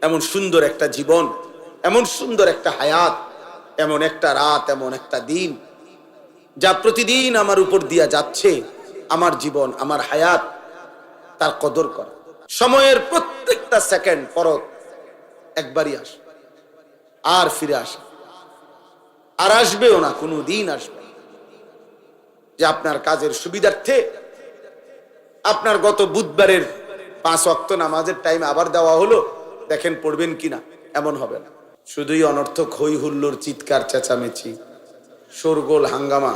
এমন সুন্দর একটা জীবন, এমন সুন্দর একটা হায়াত, এমন একটা রাত, এমন একটা দিন যা প্রতিদিন আমার উপর দিয়া যাচ্ছে। আমার জীবন, আমার হায়াত, তার কদর করা। সময়ের প্রত্যেকটা সেকেন্ড পরত একবারই আসে, আর ফিরে আসে, আর আসবেও না, কোনো দিন আসবে না। যে আপনার কাজের সুবিধার্থে আপনার গত বুধবারের 5 ওয়াক্ত নামাজের টাইম আবার দেওয়া হলো, দেখেন পড়বেন কিনা, এমন হবে না। শুধুই অনর্থক হই হুল্লোর, চিৎকার চেঁচামেচি, শোরগোল, হাঙ্গামা,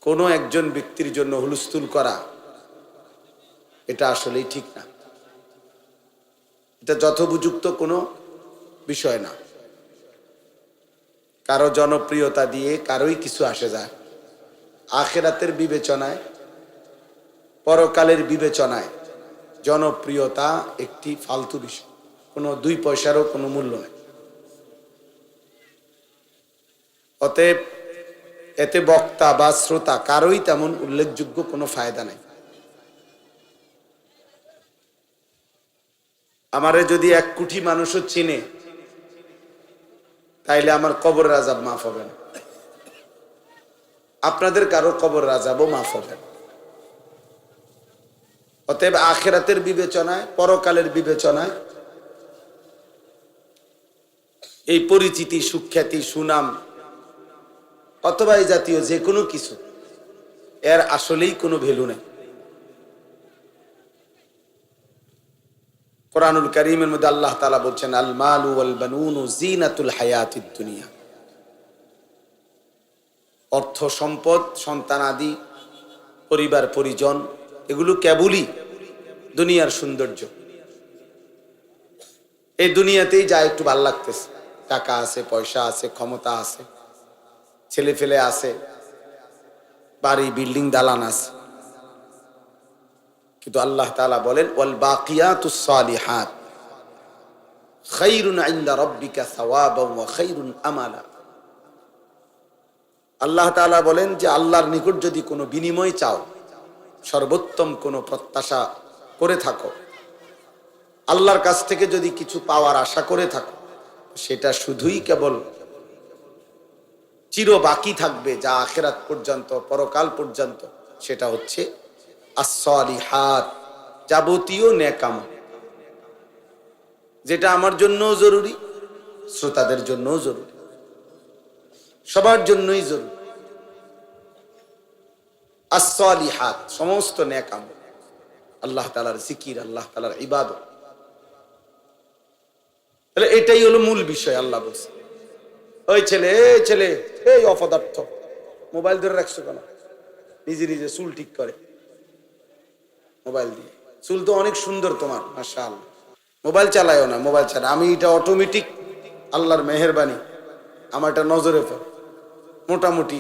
কোনো একজন ব্যক্তির জন্য হুলস্থুল করা, এটা আসলেই ঠিক না। এটা যথোপযুক্ত কোনো বিষয় না। কারো জনপ্রিয়তা দিয়ে কারোই কিছু আসে যায়। আখিরাতের বিবেচনায়, পরকালের বিবেচনায় জনপ্রিয়তা একটি ফালতু বিষয়, কোনো 2 পয়সারও কোনো মূল্য নেই। অতএব এতে বক্তা বা শ্রোতা কারোই তেমন উল্লেখযোগ্য কোনো ফায়দা নাই। আমারে যদি 1 কোটি মানুষও চিনে, তাইলে আমার কবরের আযাব মাফ হবে না, আপনাদের কারো কবরের আযাবও মাফ হবে না। অতএব আখিরাতের বিবেচনায়, পরকালের বিবেচনায় এই পরিচিতি, সুখ্যাতি, সুনাম অথবা এই জাতীয় যে কোনো কিছু, এর আসলেই কোনো ভ্যালু নেই। কোরআনুল কারীমের মধ্যে আল্লাহ তাআলা বলছেন, আল মালু ওয়াল বানুনু জিনাতুল হায়াতিদ দুনিয়া। অর্থ সম্পদ, সন্তানাদি, পরিবার পরিজন, এগুলো কেবলই দুনিয়ার সৌন্দর্য। এই দুনিয়াতেই যা একটু ভাল লাগতেছে, টাকা আছে, পয়সা আছে, ক্ষমতা আছে, ছেলে ফেলে আছে, বাড়ি বিল্ডিং দালান আছে। কিন্তু আল্লাহ তাআলা বলেন, ওয়াল বাকিয়াতুস সালিহাত খায়রুন ইনদা রাব্বিকা সাওয়াবান ওয়া খায়রুন আমালা। আল্লাহ তাআলা বলেন যে আল্লাহর নিকট যদি কোনো বিনিময় চাও, সর্বোত্তম কোনো প্রত্যাশা করে থাকো, আল্লাহর কাছ থেকে যদি কিছু পাওয়ার আশা করে থাকো, সেটা শুধুই কেবল চির বাকি থাকবে, যা আখিরাত পর্যন্ত, পরকাল পর্যন্ত, সেটা হচ্ছে আস-সালিহাত, যাবতীয় নেক আমল। যেটা আমার জন্যও জরুরি, শ্রোতাদের জন্যও জরুরি, সবার জন্যই জরুরি। আস-সালিহাত, সমস্ত নেক আমল, আল্লাহ তাআলার জিকির, আল্লাহ তাআলার ইবাদত। তাহলে এটাই হলো মূল বিষয়। আল্লাহ বলছে, ওই ছেলে, এই ছেলে, এই অপদার্থ, মোবাইল ধরে রাখছো কেন? নিজে নিজে চুল ঠিক করে মোবাইল দিয়ে। চুল তো অনেক সুন্দর তোমার, মাশাআল্লাহ। মোবাইল চালায়ও না, মোবাইল চালা। আমি এটা অটোমেটিক, আল্লাহর মেহেরবানি, আমার এটা নজরে পড়ে। মোটামুটি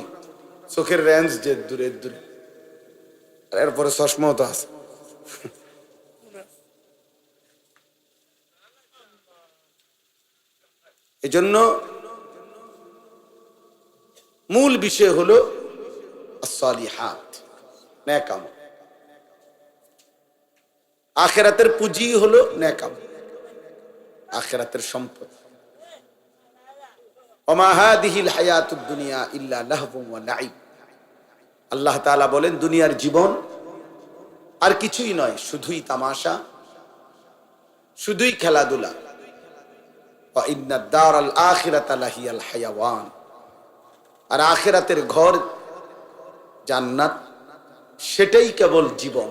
চোখের রেঞ্জ যে দূরে দূরে, আর এরপরে চশমাও তো আছে। এই জন্য মূল বিষয় হলো as-salihat, নেক আমল। আখিরাতের পুঁজি হলো নেক আমল, আখিরাতের সম্পদ। ওমা হাদিহিল হায়াতুদ দুনিয়া ইল্লা লাহবুন ওয়া লাইব। আল্লাহ তাআলা বলেন, দুনিয়ার জীবন আর কিছুই নয়, শুধুই তামাশা, শুধুই খেলাধুলা। ওয়া ইন্নাদ দারাল আখিরাতা লাহিয়াল হায়াওয়ান। আর আখিরাতের ঘর জান্নাত, সেটাই কেবল জীবন,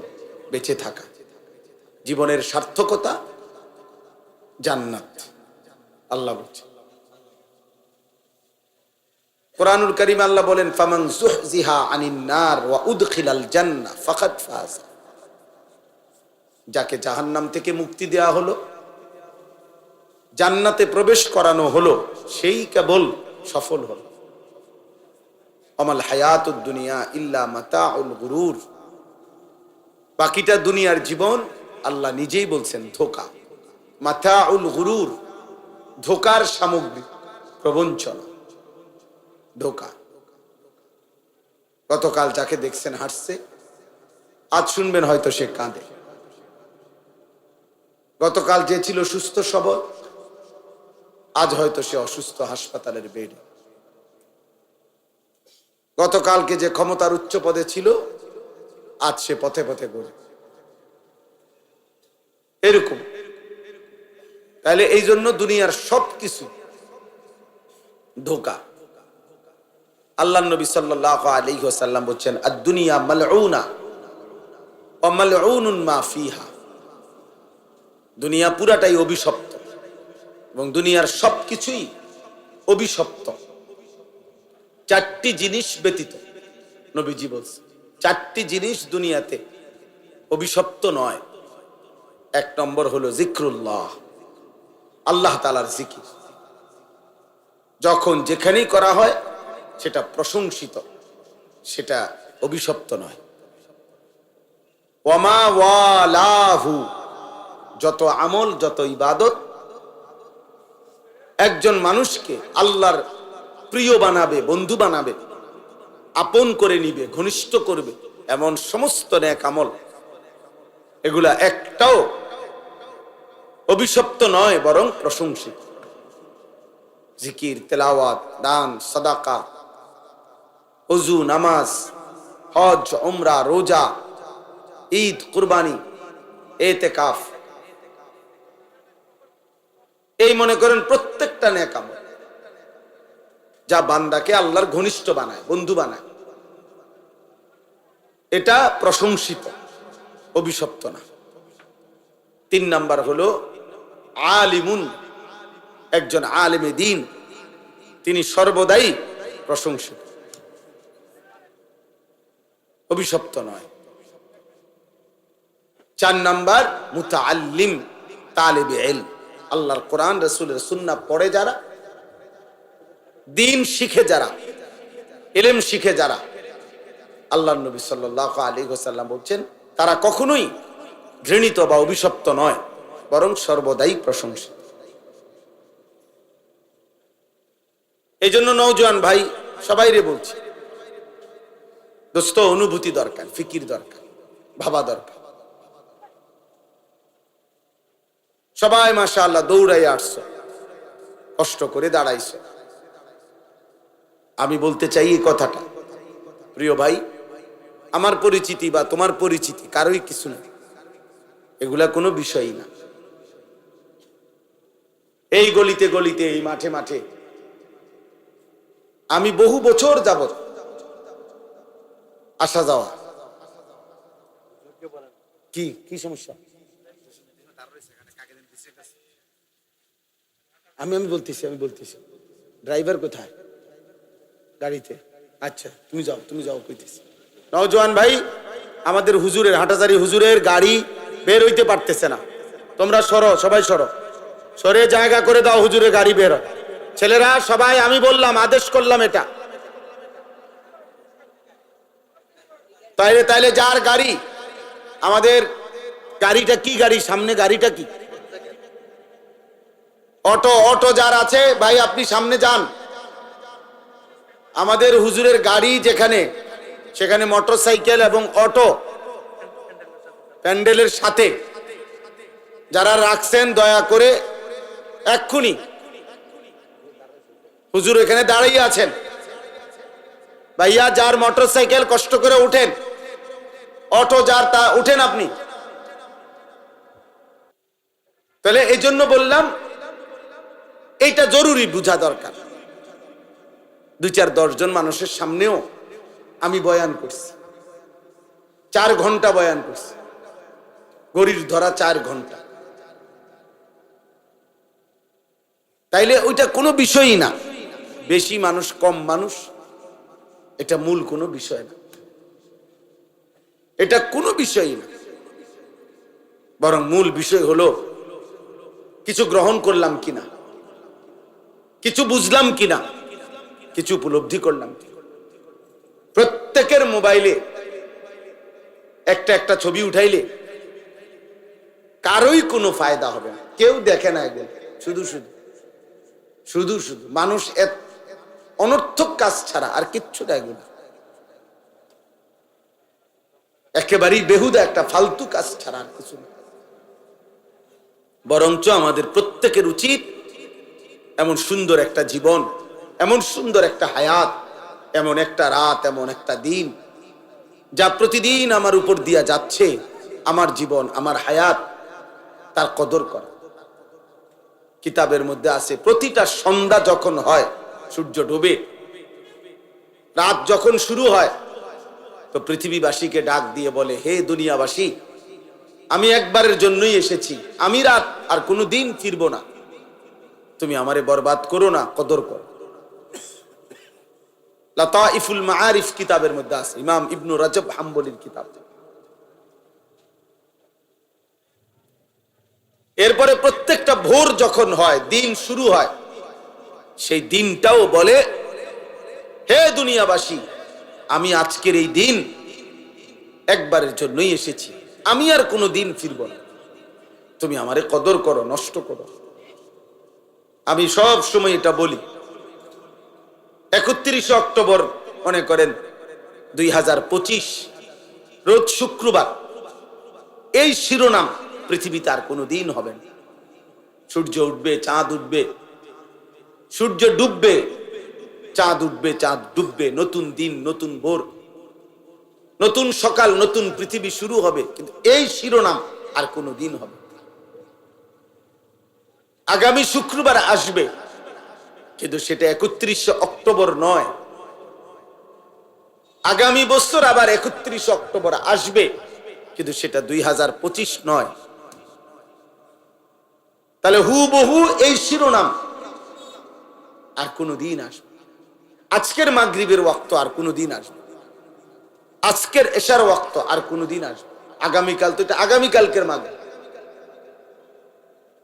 বেঁচে থাকা, জীবনের সার্থকতা জান্নাত। আল্লাহ বলছেন কোরআনুল কারীম, আল্লাহ বলেন, ফামান যুহজিহা আনিন নার ওয়া উদখিলাল জান্নাহ ফাকাদ ফাজ। যাকে জাহান্নাম থেকে মুক্তি দেয়া হলো, জান্নাতে প্রবেশ করানো হলো, সেই কেবল সফল হলো। আমাল হায়াতুদ দুনিয়া ইল্লা মাতাউল গুরুর। বাকিটা দুনিয়ার জীবন, আল্লাহ নিজেই বলছেন, ধোঁকা। মাতাউল গুরুর, ধোঁকার সামগ্রী, প্রবঞ্চনা, ধোঁকা। গতকাল যাকে দেখছেন হাসছে, আজ শুনবেন হয়তো সে কাঁদে। গতকাল যে ছিল সুস্থ সবল, আজ হয়তো সে অসুস্থ, হাসপাতালের বেডে। গতকালকে যে ক্ষমতার উচ্চ পদে ছিল, আজ সে পথে পথে ঘুরে। এরকম। তাহলে এই জন্য দুনিয়ার সবকিছু ধোঁকা। আল্লাহ নবী সাল্লাল্লাহু আলাইহি ওয়াসাল্লাম বলেন, আদ-দুনিয়া মালউনা ওয়া মালউনুন মা ফিহা। দুনিয়া পুরাটাই অভিশপ্ত এবং দুনিয়ার সবকিছুই অভিশপ্ত, চারটি জিনিস ব্যতীত। নবীজি বলছেন চারটি জিনিস দুনিয়াতে অভিশপ্ত নয়। এক নম্বর হলো জিক্রুল্লাহ, আল্লাহ তাআলার জিকির। যখন যেখানেই করা হয় সেটা প্রশংসিত, সেটা অভিশপ্ত নয়। ওয়ামা ওয়ালাহু, যত আমল, যত ইবাদত একজন মানুষকে আল্লাহর প্রিয় বানাবে, বন্ধু বানাবে, আপন করে নিবে, ঘনিষ্ঠ করবে, এমন সমস্ত নেক আমল, এগুলা একটাও অভিশপ্ত নয়, বরং প্রশংসিত। জিকির, তেলাওয়াত, দান, সাদাকা, ওযু, নামাজ, হজ, উমরা, রোজা, ঈদ, কুরবানি, এতেকাফ, এই মনে করেন প্রত্যেকটা নেক আমল যা বান্দাকে আল্লাহর ঘনিষ্ঠ বানায়, বন্ধু বানায়, এটা প্রশংসিত, অভিশপ্ত না। 3 নাম্বার হলো আলিমুন, একজন আলেমে দ্বীন, তিনি সর্বদাই প্রশংসিত, অভিশপ্ত নয়। 4 নাম্বার মুতাআল্লিম, তালিবে ইলম, আল্লাহর কোরআন, রাসূলের সুন্নাহ পড়ে যারা, দ্বীন শিখে যারা, ইলম শিখে যারা, আল্লাহর নবী সাল্লাল্লাহু আলাইহি ওয়াসাল্লাম বলছেন তারা কখনোই ঘৃণিত বা অভিশপ্ত নয়, বরং সর্বদাই প্রশংসিত। এই জন্য নওজোয়ান ভাই সবাইরে বলছি, দোস্ত, অনুভূতি দরকার, ফিকির দরকার, ভাবা দরকার। সবাই মাশাআল্লাহ দৌড়াই আসছো, কষ্ট করে দাঁড়াইছো। আমি বলতে চাই এই কথাটা, প্রিয় ভাই, আমার পরিচিতি বা তোমার পরিচিতি কারোই কিছু না, এগুলা কোনো বিষয়ই না। এই গলিতে গলিতে, এই মাঠে মাঠে আমি বহু বছর যাবত আসা যাওয়া। কি কি সমস্যা? আমি বলতেছি ড্রাইভার কোথায়? গাড়িতে। আচ্ছা, তুমি যাও কইতেছি। নওজোয়ান ভাই, আমাদের হুজুরের, হাটাজারি হুজুরের গাড়ি বের হইতে পারতেছে না। তোমরা সরো, সবাই সরে জায়গা করে দাও, হুজুরের গাড়ি বের হয়। ছেলেরা সবাই, আমি বললাম, আদেশ করলাম এটা। তাইলে যার গাড়ি, আমাদের গাড়িটা কি গাড়ি, সামনে গাড়িটা কি? অটো যার আছে ভাই, আপনি সামনে যান। আমাদের হুজুরের গাড়ি যেখানে, সেখানে মোটরসাইকেল এবং অটো প্যান্ডেলের সাথে যারা রাখছেন, দয়া করে এক্ষুনি, হুজুর এখানে দাঁড়িয়ে আছেন, ভাইয়া যার মোটরসাইকেল কষ্ট করে উঠেন, অটো যার তা উঠেন আপনি। তাহলে এই জন্য বললাম এইটা জরুরি বোঝা দরকার। 2-4-10 জন মানুষের সামনেও আমি বয়ান করছি, 4 ঘন্টা বয়ান করছি, গড়ির ধরা 4 ঘন্টা। তাইলে ওইটা কোনো বিষয়ই না, বেশি মানুষ কম মানুষ, এটা মূল কোনো বিষয় না, এটা কোনো বিষয়ই না। বরং মূল বিষয় হলো কিছু গ্রহণ করলাম কিনা, কিছু বুঝলাম কিনা, কিছু উপলব্ধি করলাম কিনা। প্রত্যেকের মোবাইলে একটা ছবি উঠাইলে কারোই কোনো ফায়দা হবে না, কেউ দেখে না এগুলো, শুধু মানুষ অনর্থক কাজ ছাড়া আর কিচ্ছু না, এগুলো একেবারেই বেহুদা একটা ফালতু কাজ ছাড়া আর কিছু না। বরঞ্চ আমাদের প্রত্যেকের উচিত এমন সুন্দর একটা জীবন, এমন সুন্দর একটা হায়াত, এমন একটা রাত, এমন একটা দিন যা প্রতিদিন আমার উপর দিয়া যাচ্ছে, আমার জীবন, আমার হায়াত, তার কদর করা। কিতাবের মধ্যে আছে প্রতিটা সন্ধ্যা যখন হয়, সূর্য ডোবে, রাত যখন শুরু হয়, তো পৃথিবীবাসীকে ডাক দিয়ে বলে, হে দুনিয়াবাসী, আমি একবারের জন্যই এসেছি, আমি রাত আর কোনোদিন ফিরব না, তুমি আমারে বরবাদ করো না, কদর করো। লাতাইফুল মাআরিফ কিতাবের মধ্যে আছে, ইমাম ইবনু রাজব হাম্বলির কিতাব। এরপরে প্রত্যেকটা ভোর যখন হয়, দিন শুরু হয়, সেই দিনটাও বলে, হে দুনিয়াবাসী, আমি আজকের এই দিন একবারের জন্যই এসেছি, আমি আর কোনো দিন ফিরব না, তুমি আমারে কদর করো, নষ্ট করো। আমি সব সময় এটা বলি। 31 অক্টোবর মনে করেন 2025, রোজ শুক্রবার, এই শিরোনাম পৃথিবীতে আর কোনো দিন হবে না। সূর্য উঠবে, চাঁদ উঠবে, সূর্য ডুববে, চাঁদ উঠবে, চাঁদ ডুববে, নতুন দিন, নতুন ভোর, নতুন সকাল, নতুন পৃথিবী শুরু হবে, কিন্তু এই শিরোনাম আর কোনো দিন হবে। আগামী শুক্রবার আসবে, কিন্তু সেটা 31 অক্টোবর নয়। আগামী বছর আবার 31 অক্টোবর আসবে, কিন্তু সেটা 2025 নয়। তাহলে হুবহু এই শিরোনাম আর কোনো দিন আসবে। আজকের মাগরিবের ওয়াক্ত আর কোনো দিন আসবে, আজকের এশার ওয়াক্ত আর কোনো দিন আসবে। আগামীকাল তো এটা আগামীকালকের মাগরিব,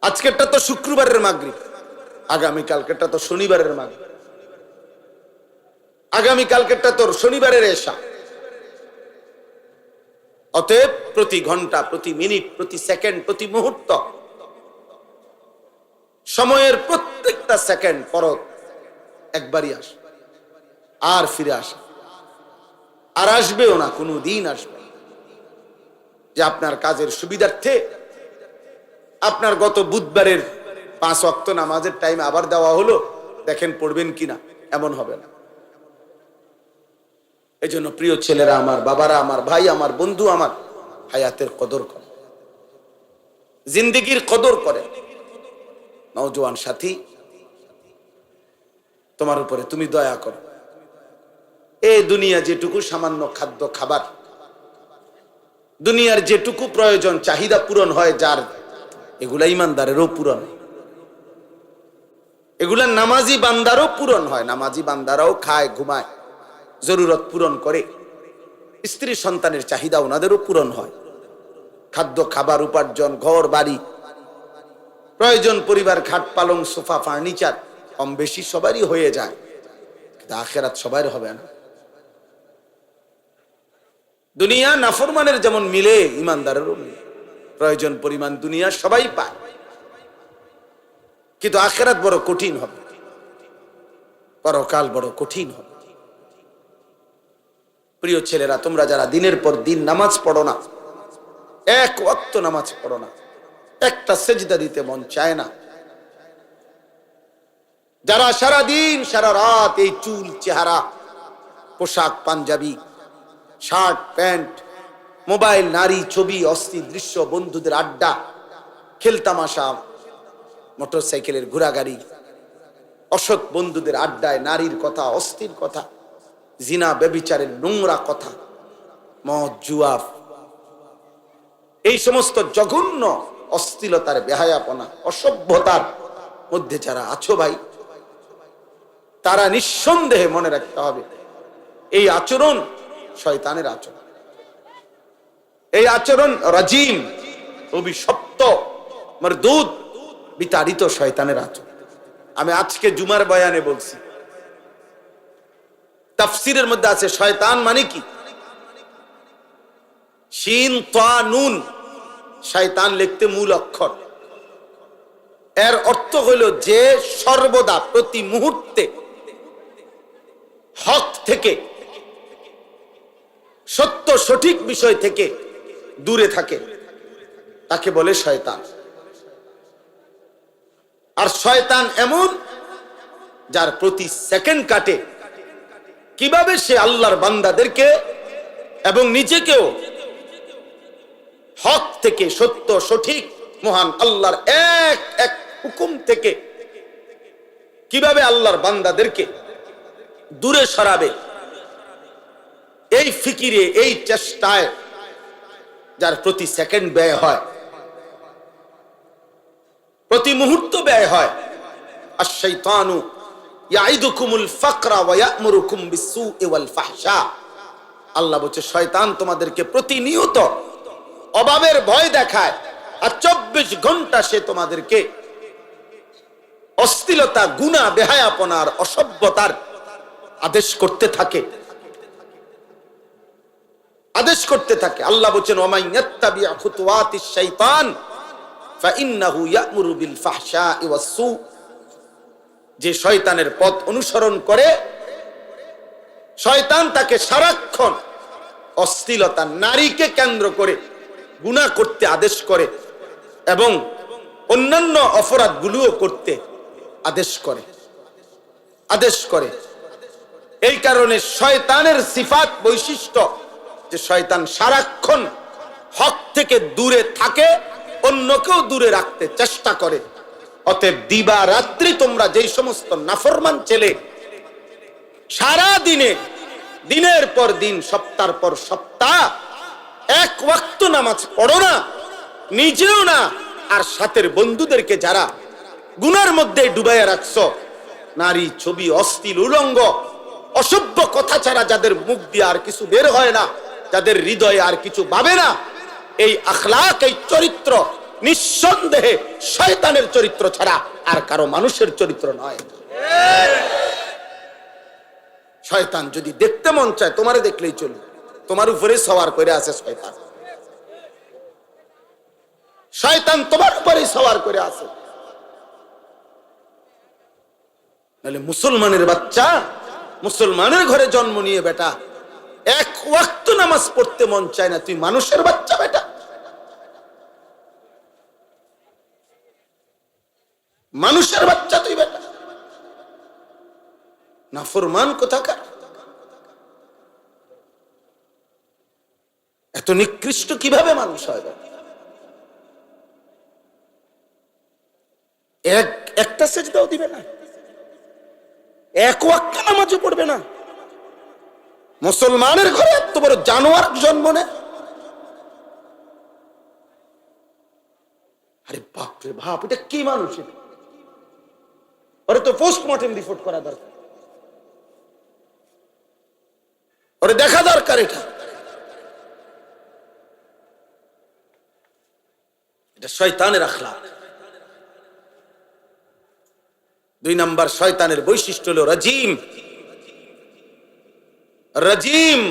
আজকেরটা তো শুক্রবারের মাগরিব, আগামীকালকেরটা তো শনিবারের মাগরিব, আগামীকালকেরটা তো শনিবারের এশা। অতএব প্রতি ঘন্টা, প্রতি মিনিট, প্রতি সেকেন্ড, প্রতি মুহূর্ত, সময়ের প্রত্যেকটা সেকেন্ড পরত একবারই আসে, আর ফিরে আসে, আর আসবেও না, কোনো দিন আসবে। যে আপনার কাজের সুবিধার্থে আপনার গত বুধবারের 5 ওয়াক্ত নামাজের টাইম আবার দেওয়া হলো, দেখেন পড়বেন কিনা, এমন হবে না। এই জন্য প্রিয় ছেলেরা আমার, বাবারা আমার, ভাই আমার, বন্ধু আমার, হায়াতের কদর করে, জিন্দেগির কদর করে। নওজোয়ান সাথী, তোমার উপরে তুমি দয়া করো। এই দুনিয়া যেটুকু সামান্য খাদ্য খাবার, দুনিয়ার যেটুকু প্রয়োজন চাহিদা পূরণ হয় যার, এগুলা ইমানদারেরও পূরণ, এগুলা নামাজি বান্দারও পূরণ হয়। নামাজি বান্দারাও খায়, ঘুমায়, জরুরত পূরণ করে, স্ত্রী সন্তানের চাহিদা ওনাদেরও পূরণ হয়। খাদ্য খাবার, উপার্জন, ঘর বাড়ি, প্রয়োজন, পরিবার, খাট পালং, সোফা, ফার্নিচার কম বেশি সবারই হয়ে যায়, কিন্তু আখেরাত সবার হবে না। দুনিয়া নাফরমানের যেমন মিলে, ইমানদারেরও মিলে, প্রয়োজন পরিমাণ দুনিয়া সবাই পায়, কিন্তু আখেরাত বড় কঠিন হবে, পরকাল বড় কঠিন হবে। প্রিয় ছেলেরা, তোমরা যারা দিনের পর দিন নামাজ পড়ো না, এক ওয়াক্ত নামাজ পড়ো না, একটা সেজদা দিতে মন চায় না, যারা সারা দিন সারা রাত এই চুল, চেহারা, পোশাক, পাঞ্জাবি, শার্ট, প্যান্ট, মোবাইল, নারী, ছবি, অস্থির দৃশ্য, বন্ধুদের আড্ডা, খেলতামাশা, মোটরসাইকেলের ঘোরাগাড়ি, অসৎ বন্ধুদের আড্ডায় নারীর কথা, অস্থির কথা, জিনা ব্যভিচারের নোংরা কথা, মদ, জুয়া, এই সমস্ত জঘন্য অশ্লীলতার, বেহায়াপনা, অসভ্যতার মধ্যে যারা আছো ভাই, তারা নিঃসন্দেহে মনে রাখতে হবে, এই আচরণ শয়তানের আচরণ, এই আচরণ রাজিম, অভিশপ্ত, মারদুদ, বিতাড়িত শয়তানের আচরণ। আমি আজকে জুমার বয়ানে বলছি, তাফসিরের মধ্যে আছে শয়তান মানে কি, শিন তা নুন, শয়তান লিখতে মূল অক্ষর, এর অর্থ হইল যে সর্বদা, প্রতি মুহূর্তে হক থেকে, সত্য সঠিক বিষয় থেকে দূরে থাকে, তাকে বলে শয়তান। শয়তান এমন, যার প্রতি সেকেন্ড কাটে কিভাবে সে আল্লাহর বান্দাদেরকে এবং নিজেকেও হক থেকে, সত্য সঠিক মহান আল্লাহর এক এক হুকুম থেকে কিভাবে আল্লাহর বান্দাদেরকে দূরে সরাবে, এই ফিকিরে, এই চেষ্টায় যার প্রতি সেকেন্ড ব্যয় হয়, প্রতি মুহূর্ত ব্যয় হয়। আশ-শাইতানু ইয়াইদুকুমুল ফাকরা ওয়া ইয়া'মুরুকুম বিস-সু'i ওয়াল ফাহশা। আল্লাহ বলছে শয়তান তোমাদেরকে প্রতিনিয়ত অভাবের ভয় দেখায়, আর 24 ঘন্টা সে তোমাদেরকে অশ্লীলতা, গুনাহ, বেহায়াপনার, অসভ্যতার আদেশ করতে থাকে, আদেশ করতে থাকে। আল্লাহ বলেন ওয়ামান ইয়াত্তাবি' খুতুওয়াতিশ শাইতান ফাইন্নাহু ইয়া'মুরু বিল ফাহশা'i ওয়াস-সু। যে শয়তানের পথ অনুসরণ করে, শয়তান তাকে সারাক্ষণ অশ্লীলতা, নারীকে কেন্দ্র করে গুনাহ করতে আদেশ করে এবং অন্যান্য অপরাধগুলোও করতে আদেশ করে। এই কারণে শয়তানের সিফাত, বৈশিষ্ট্য যে শয়তান সারাক্ষণ হক থেকে দূরে থাকে, অন্যকেও দূরে রাখতে চেষ্টা করে। অতএব দিবা রাত্রি তোমরা যেই সমস্ত নাফরমান ছেলে সারা দিনে, দিনের পর দিন, সপ্তাহের পর সপ্তাহ এক ওয়াক্ত নামাজ পড়ো না, নিজেও না, আর সাথের বন্ধুদেরকে যারা গুনার মধ্যে ডুবাইয়া রাখছো, নারী, ছবি, অশ্লীল, উলঙ্গ, অসভ্য কথা ছাড়া যাদের মুখ দিয়ে আর কিছু বের হয় না, যাদের হৃদয়ে আর কিছু ভাবে না, এই আখলাক, এই চরিত্র নিঃসন্দেহে শয়তানের চরিত্র ছাড়া আর কারো মানুষের চরিত্র নয়। শয়তান যদি দেখতে মন চায়, তোমারে দেখলেই চলবে, তোমার উপরে সওয়ার করে আছে শয়তান। শয়তান তোমার উপরে সওয়ার করে আছে। নাহলে মুসলমানের বাচ্চা, মুসলমানের ঘরে জন্ম নিয়ে বেটা, এক ওয়াক্ত নামাজ পড়তে মন চায় না, তুই মানুষের বাচ্চা বেটা, মানুষের বাচ্চা তুই বেটা, নাফরমান কোথাকার। এত নিকৃষ্ট কিভাবে মানুষ হয়? একটা সেজদাও দিবে না, এক ওয়াক্ত নামাজও পড়বে না, মুসলমানের ঘরে এত বড় জানোয়ার জন্ম নেয়। আরে বাপ রে বাপ, এটা কি মানুষ? ওরে তো পোস্টমর্টেম রিপোর্ট করা দরকার, ওরে দেখা দরকার। এটা শয়তানের আখলাক। 2 নাম্বার শয়তানের বৈশিষ্ট্য হলো রাজিম। রাজিম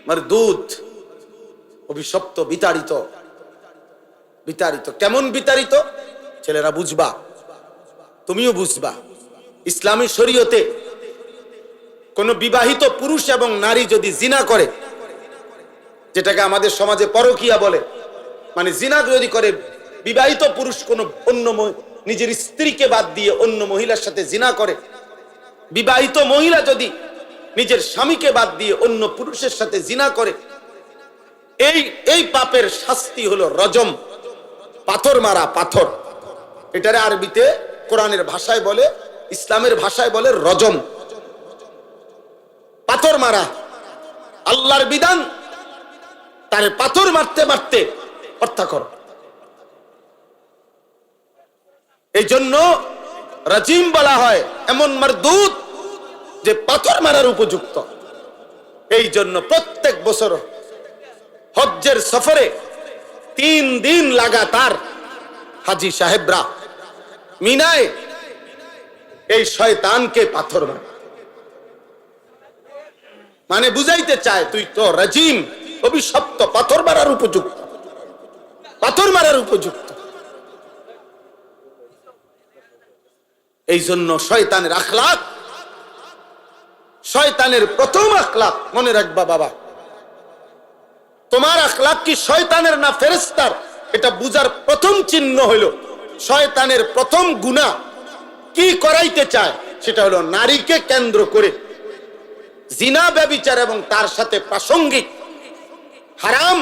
মারদুদ, অভিশপ্ত, বিতাড়িত। বিতাড়িত কেমন বিতাড়িত? ছেলেরা বুঝবা, তুমিও বুঝবা। ইসলামী শরীয়তে কোন বিবাহিত পুরুষ এবং নারী যদি জিনা করে, যেটাকে আমাদের সমাজে পরকীয়া বলে, মানে জিনা যদি করে, বিবাহিত পুরুষ কোন অন্য নিজের স্ত্রীকে বাদ দিয়ে অন্য মহিলার সাথে জিনা করে, বিবাহিত মহিলা যদি নিজের স্বামীকে বাদ দিয়ে অন্য পুরুষের সাথে জিনা করে, এই পাপের শাস্তি হলো রজম, পাথর মারা। পাথর, এটারে আরবিতে কোরআনের ভাষায় বলে, ইসলামের ভাষায় বলে রজম, পাথর মারা। আল্লাহর বিধান, তারে পাথর মারতে মারতে হত্যা করো। এই জন্য রাজিম বলা হয় এমন মারদুদ যে পাথর মারার উপযুক্ত। এই জন্য প্রত্যেক বছর হজ্জের সফরে 3 দিন লাগাতার হাজী সাহেবরা মিনায় এই শয়তানকে পাথর মারে। মানে বুঝাইতে চায় তুই তো রাজিম, অভিশপ্ত, পাথর মারার উপযুক্ত, পাথর মারার উপযুক্ত। এই জন্য শয়তানের আখলাক, শয়তানের প্রথম আখলাক মনে রাখবা বাবা, তোমার আখলাক কি শয়তানের না ফেরেশতার, এটা বুঝার প্রথম চিহ্ন হইল শয়তানের প্রথম গুনাহ কি করাইতে চায় সেটা হলো নারীকে কেন্দ্র করে জিনা, ব্যভিচার এবং তার সাথে প্রাসঙ্গিক হারাম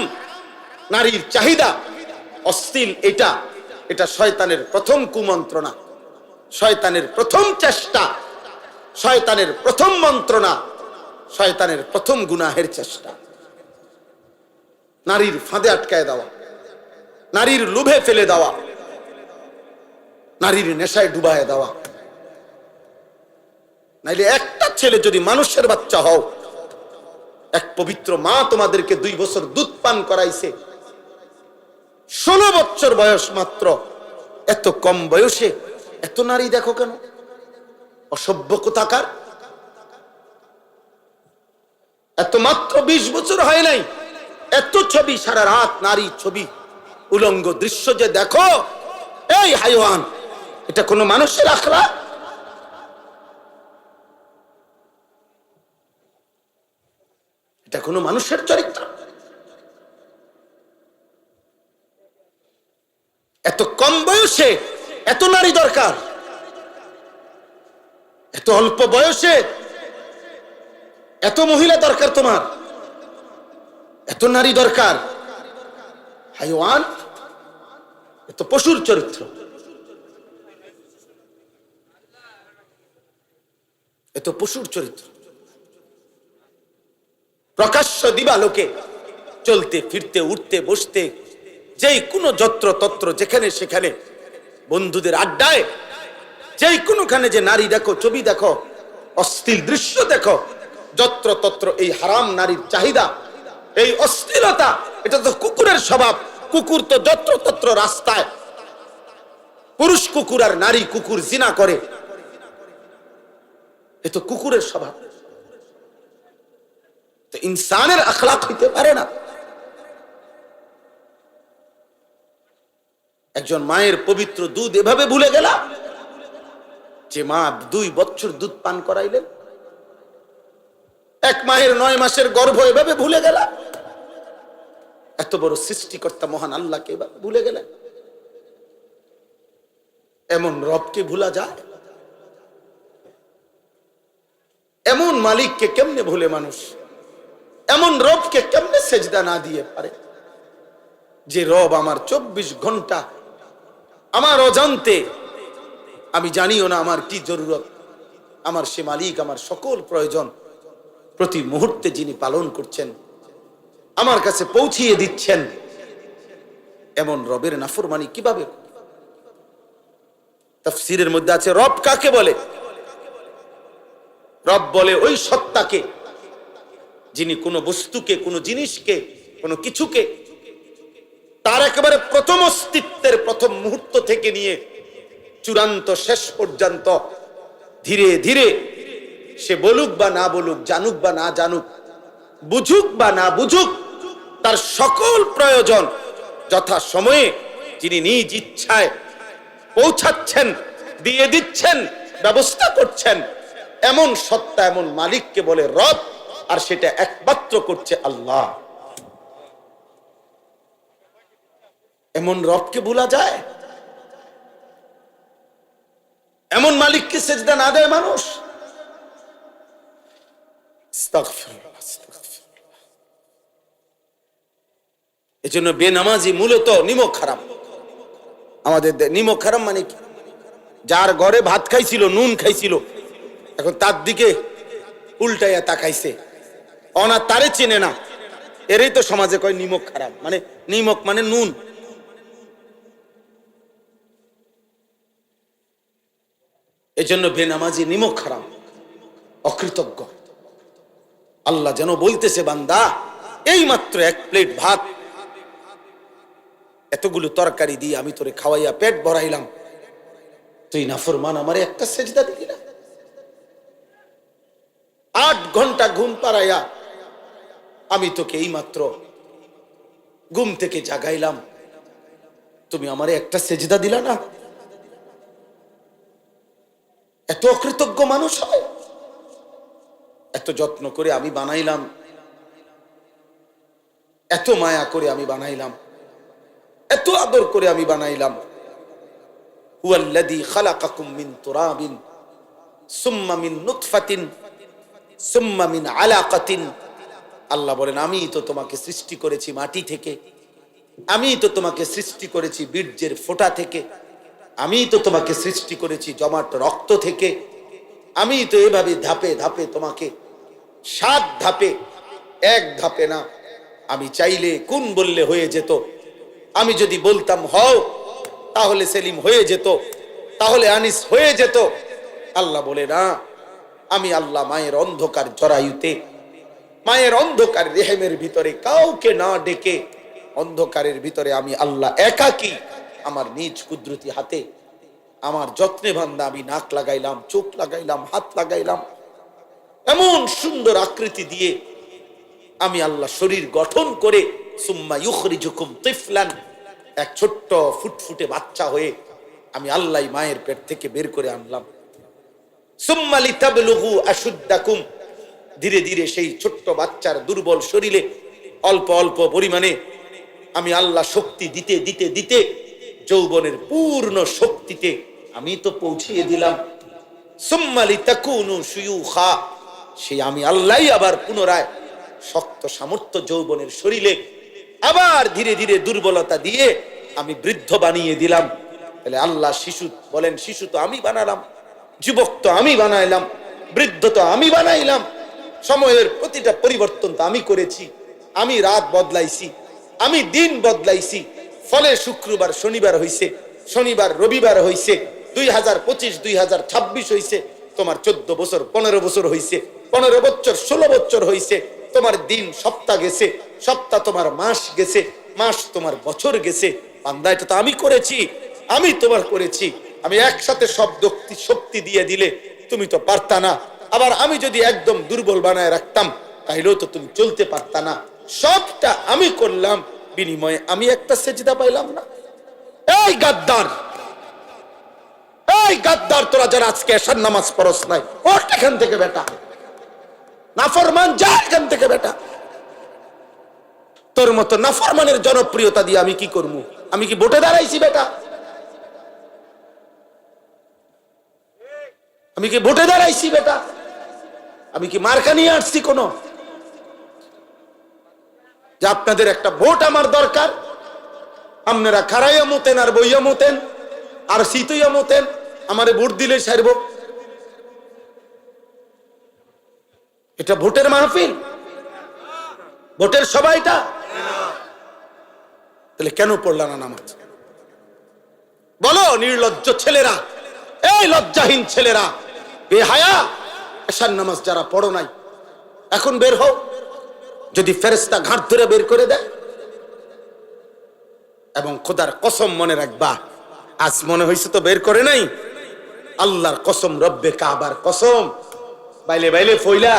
নারীর চাহিদা, অশ্লীল, এটা শয়তানের প্রথম কুমন্ত্রণা, শয়তানের প্রথম চেষ্টা, শয়তানের প্রথম মন্ত্রণা, শয়তানের প্রথম গুনাহের চেষ্টা। নারীর ফাঁদে আটকায় দেওয়া, নারীর লোভে ফেলে দেওয়া, নারীর নেশায় ডুবায় দেওয়া। নাইলে একটা ছেলে যদি মানুষের বাচ্চা হও, এক পবিত্র মা তোমাদেরকে 2 বছর দুধ পান করাইছে, 16 বছর বয়স মাত্র, এত কম বয়সে এত নারী দেখো কেন? অসভ্য কোথাকার। এত মাত্র 20 বছর হয় নাই, এত ছবি, সারা রাত নারী ছবি, উলঙ্গ দৃশ্য যে দেখো, এই হাইওয়ান, এটা কোনো মানুষের আখলাক? এটা কোনো মানুষের চরিত্র? এত কম বয়সে এত নারী দরকার, এত অল্প বয়সে এত মহিলা দরকার, তোমার এত নারী দরকার? হাইওয়ান, এত পশুর চরিত্র, এত পশুর চরিত্র। প্রকাশ্য দিবালোকে চলতে ফিরতে, উঠতে বসতে, যেই কোনো যত্র তত্র, যেখানে সেখানে, বন্ধুদের আড্ডায়, যেই কোনোখানে যে নারী দেখো, ছবি দেখো, অশ্লীল দৃশ্য দেখো, যত্র তত্র এই হারাম নারীর চাহিদা, এই অশ্লীলতা, এটা তো কুকুরের স্বভাব। কুকুর তো যত্র তত্র রাস্তায়, পুরুষ কুকুর আর নারী কুকুর জিনা করে, এ তো কুকুরের স্বভাব। তো ইনসানের আখলাক হইতে পারে না। একজন মায়ের পবিত্র দুধ এভাবে ভুলে গেলা, যে মা 2 বছর দুধ পান করাইলেন। এক মায়ের 9 মাসের গর্ভ এভাবে ভুলে গেলা। এত বড় সৃষ্টিকর্তা মহান আল্লাহকে এভাবে ভুলে গেলেন। এমন রবকে ভুলা যায়? এমন মালিককে কেমনে ভুলে মানুষ? এমন রবকে কেমনে সেজদা না দিয়ে পারে? যে রব আমার 24 ঘন্টা আমার অজান্তে, আমি জানিও না আমার কি জরুরত, আমার সে মালিক আমার সকল প্রয়োজন প্রতি মুহূর্তে যিনি পালন করছেন, আমার কাছে পৌঁছিয়ে দিচ্ছেন। এমন রবের নাফরমানি কিভাবে? তাফসীরের মধ্যে আছে, রব কাকে বলে? রব বলে ওই সত্তাকে যিনি কোনো বস্তুকে, কোনো জিনিসকে, কোনো কিছুকে তার একেবারে প্রথম অস্তিত্বের প্রথম মুহূর্ত থেকে নিয়ে চূড়ান্ত শেষ পর্যন্ত ধীরে ধীরে সে বলুক বা না বলুক, জানুক বা না জানুক, বুঝুক বা না বুঝুক, তার সকল প্রয়োজন যথা সময়ে যিনি নিজ ইচ্ছায় পৌঁছাচ্ছেন, দিয়ে দিচ্ছেন, ব্যবস্থা করছেন, এমন সত্তা, এমন মালিককে বলে রব। আর সেটা একমাত্র করছে আল্লাহ। এমন রবকে ভুলা যায়? এমন মালিককে সেজদা না দেয় মানুষ? এজন্য বেনামাজি মূলত নিমক হারাম। আমাদের নিমক হারাম মানে কি? যার ঘরে ভাত খাইছিল, নুন খাইছিল, এখন তার দিকে উল্টাইয়া তাকাইছে, অনা তারে চেনে না, এরই তো সমাজে কয় নিমক হারাম। মানে নিমক মানে নুন। এজন্য বেনামাজি নিমক হারাম, অকৃতজ্ঞ। আল্লাহ যেন বলতেছে, বান্দা এই মাত্র 1 প্লেট ভাত, এতগুলো তরকারি দিয়ে আমি তোরে খাওয়াইয়া পেট ভরাইলাম, তুই নাফরমান আমারে একটা সেজদা দিলি না। 8 ঘন্টা ঘুম পাড়াইয়া আমি তোকে এই মাত্র ঘুম থেকে জাগাইলাম, তুমি আমারে একটা সেজদা দিলা না। এত অকৃতজ্ঞ মানুষ হয়? এত যত্ন করে আমি বানাইলাম, এত মায়া করে আমি বানাইলাম, এত আদর করে আমি বানাইলাম, হুয়াল্লাযী খালাকাকুম মিন তুরাবিন সুম্মা মিন নুতফাতিন সুম্মা মিন আলাকাতিন। আল্লাহ বলেন আমি তো তোমাকে সৃষ্টি করেছি মাটি থেকে, আমি তো তোমাকে সৃষ্টি করেছি বীর্যের ফোঁটা থেকে, আমি তো তোমাকে সৃষ্টি করেছি জমাট রক্ত থেকে, আমি তো এভাবে ধাপে ধাপে তোমাকে 7 ধাপে, এক ধাপে না। আমি চাইলে কুন বললে হয়ে যেত, আমি যদি বলতাম হও তাহলে সেলিম হয়ে যেত, তাহলে আনিস হয়ে যেত। আল্লাহ বলে না, আমি আল্লাহ মায়ের অন্ধকার জরায়ুতে, মায়ের অন্ধকার রেহেমের ভিতরে কাউকে না ডেকে, অন্ধকারের ভিতরে আমি আল্লাহ একাকী আমার নিজ কুদরতি হাতে আমার যত্নে বান্দা আমি নাক লাগাইলাম, চোখ লাগাইলাম, হাত লাগাইলাম, এমন সুন্দর আকৃতি দিয়ে আমি আল্লাহ শরীর গঠন করে সুম্মা ইউখরিজুকুম তিফলান, এক ছোট্ট ফুটফুটে বাচ্চা হয়ে আমি আল্লাহ মায়ের পেট থেকে বের করে আনলাম। সুম্মা লিতাবলুগু আশুদ্দাকুম, ধীরে ধীরে সেই ছোট্ট বাচ্চার দুর্বল শরীরে অল্প অল্প পরিমাণে আমি আল্লাহ শক্তি দিতে দিতে দিতে যৌবনের পূর্ণ শক্তিতে আমি তো পৌঁছিয়ে দিলাম। সুম্মা লিতাকুনু শুয়ুখা, সেই আমি আল্লাহ আবার পুনরায় শক্ত সামর্থ্য যৌবনের শরীরে আবার ধীরে ধীরে দুর্বলতা দিয়ে আমি বৃদ্ধ বানিয়ে দিলাম। তাহলে আল্লাহ শিশু বলেন, শিশু তো আমি বানালাম, যুবক তো আমি বানাইলাম, বৃদ্ধ তো আমি বানাইলাম, সময়ের প্রতিটা পরিবর্তন তো আমি করেছি, আমি রাত বদলাইছি, আমি দিন বদলাইছি। ফলে শুক্রবার শনিবার হইছে, শনিবার রবিবার হইছে, 2025 2026 হইছে, তোমার 14 বছর 15 বছর হইছে, 15 বছর 16 বছর হইছে, তোমার দিন সপ্তাহ গেছে, সপ্তাহ তোমার মাস গেছে, মাস তোমার বছর গেছে। বান্দা এটা তো আমি করেছি, আমি তোমার করেছি। আমি একসাথে সব শক্তি দিয়ে দিলে তুমি তো পারতা না, আবার আমি যদি একদম দুর্বল বানায় রাখতাম তাইলেও তো তুমি চলতে পারতা না। সবটা আমি করলাম, বিনিময়ে আমি একটা সেজদা পাইলাম না। এই গাদ্দার, এই গাদ্দার, তোরা যারা আজকে এশার নামাজ পড়স নাই, ওঠ এখান থেকে বেটা, নাফরমান, যা এখান থেকে বেটা। তোর মতো নাফরমানের জনপ্রিয়তা দিয়ে আমি কি করবো? আমি কি ভোটে দাঁড়াইছি বেটা? আমি কি ভোটে দাঁড়াইছি বেটা? আমি কি মার্কা নিয়ে আসছি কোন? যে আপনাদের একটা ভোট আমার দরকার, আপনারা খারাইয়া মতেন আর বইয়া মতেন আর শীতইয়া মতেন, আমারে ভোট দিলে সারব? এটা ভোটের মাহফিল, ভোটের সবাইটা? তাহলে কেন পড়লা না নামাজ? বলো নির্লজ্জ ছেলেরা, এই লজ্জাহীন ছেলেরা, বেহায়া, এশার নামাজ যারা পড়ো নাই এখন বের হও। যদি ফেরেশতা ঘাট ধরে বের করে দেয়, এবং খোদার কসম মনে রাখবা, আজ মনে হয়েছে তো বের করে নাই, আল্লাহর কসম, রব্বে কাবার কসম, বাইলে বাইলে ফইলা